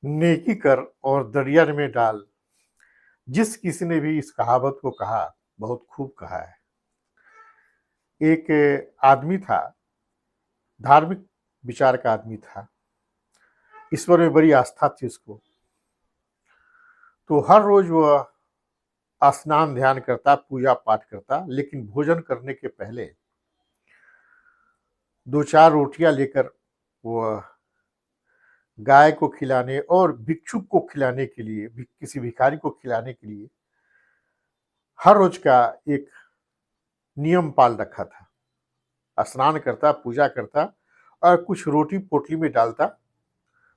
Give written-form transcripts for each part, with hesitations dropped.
नेकी कर और दरिया में डाल। जिस किसी ने भी इस कहावत को कहा, बहुत खूब कहा है। एक आदमी था, धार्मिक विचार का आदमी था, ईश्वर में बड़ी आस्था थी उसको। तो हर रोज वह स्नान ध्यान करता, पूजा पाठ करता, लेकिन भोजन करने के पहले दो चार रोटियां लेकर वह गाय को खिलाने और भिक्षुक को खिलाने के लिए, किसी भिखारी को खिलाने के लिए हर रोज का एक नियम पाल रखा था। स्नान करता, पूजा करता और कुछ रोटी पोटली में डालता,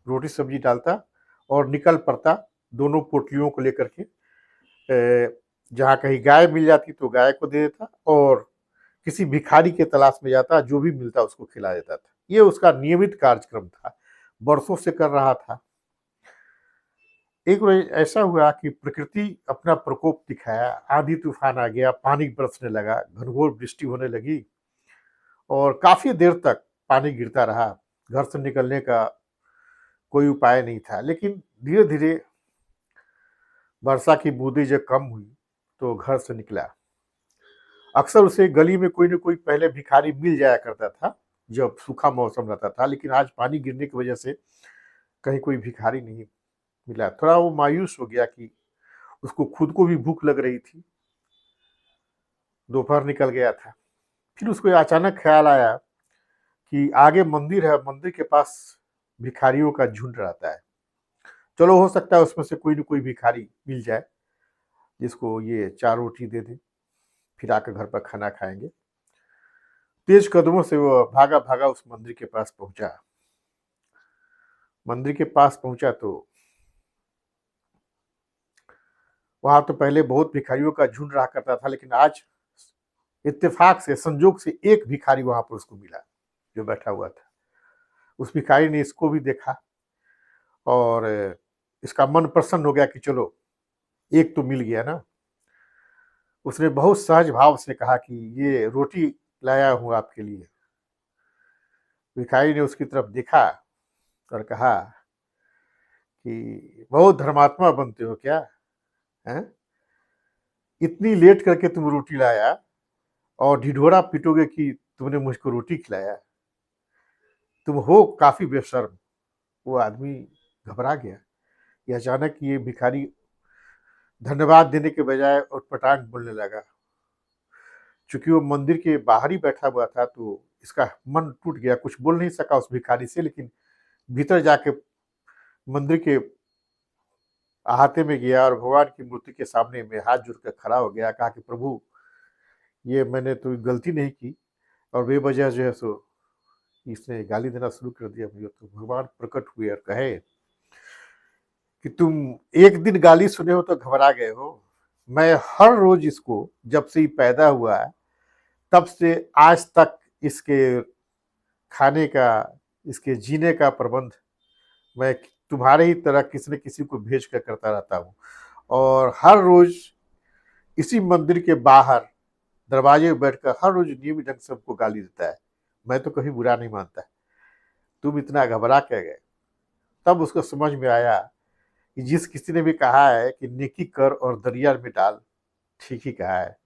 रोटी सब्जी डालता और निकल पड़ता दोनों पोटलियों को लेकर के। जहाँ कहीं गाय मिल जाती तो गाय को दे देता और किसी भिखारी के तलाश में जाता, जो भी मिलता उसको खिला देता था। ये उसका नियमित कार्यक्रम था, बरसों से कर रहा था। एक रोज ऐसा हुआ कि प्रकृति अपना प्रकोप दिखाया, आंधी तूफान आ गया, पानी बरसने लगा, घनघोर वृष्टि होने लगी और काफी देर तक पानी गिरता रहा। घर से निकलने का कोई उपाय नहीं था, लेकिन धीरे धीरे वर्षा की बूंदें जब कम हुई तो घर से निकला। अक्सर उसे गली में कोई न कोई पहले भिखारी मिल जाया करता था जब सूखा मौसम रहता था, लेकिन आज पानी गिरने की वजह से कहीं कोई भिखारी नहीं मिला। थोड़ा वो मायूस हो गया कि उसको खुद को भी भूख लग रही थी। दोपहर निकल गया था। फिर उसको अचानक ख्याल आया कि आगे मंदिर है, मंदिर के पास भिखारियों का झुंड रहता है। चलो, हो सकता है उसमें से कोई न कोई भिखारी मिल जाए जिसको ये चार रोटी दे दे, फिर आकर घर पर खाना खाएंगे। तेज कदमों से वो भागा भागा उस मंदिर के पास पहुंचा। मंदिर के पास पहुंचा तो वहां तो पहले बहुत भिखारियों का झुंड रहा करता था, लेकिन आज इत्तेफाक से, संजोग से एक भिखारी वहां पर उसको मिला जो बैठा हुआ था। उस भिखारी ने इसको भी देखा और इसका मन प्रसन्न हो गया कि चलो, एक तो मिल गया ना। उसने बहुत सहज भाव से कहा कि ये रोटी लाया हूं आपके लिए। भिखारी ने उसकी तरफ देखा और कहा कि बहुत धर्मात्मा बनते हो क्या, हैं? इतनी लेट करके तुम रोटी लाया और ढिढोरा पीटोगे कि तुमने मुझको रोटी खिलाया। तुम हो काफी बेशर्म। वो आदमी घबरा गया। ये अचानक ये भिखारी धन्यवाद देने के बजाय उटपटांग बोलने लगा। चूंकि वो मंदिर के बाहर ही बैठा हुआ था तो इसका मन टूट गया, कुछ बोल नहीं सका उस भिखारी से, लेकिन भीतर जाके मंदिर के अहाते में गया और भगवान की मूर्ति के सामने में हाथ जोड़कर खड़ा हो गया। कहा कि प्रभु, ये मैंने तो गलती नहीं की और बेवजह जो है सो इसने गाली देना शुरू कर दिया मुझे। तो भगवान प्रकट हुए और कहे कि तुम एक दिन गाली सुने हो तो घबरा गए हो। मैं हर रोज इसको, जब से ये पैदा हुआ है तब से आज तक, इसके खाने का, इसके जीने का प्रबंध मैं तुम्हारे ही तरह किसी न किसी को भेज कर करता रहता हूँ और हर रोज इसी मंदिर के बाहर दरवाजे में बैठकर हर रोज नियमित ढंग से हमको गाली देता है। मैं तो कभी बुरा नहीं मानता। तुम इतना घबरा के गए। तब उसको समझ में आया कि जिस किसी ने भी कहा है कि नेकी कर और दरिया में डाल, ठीक ही कहा है।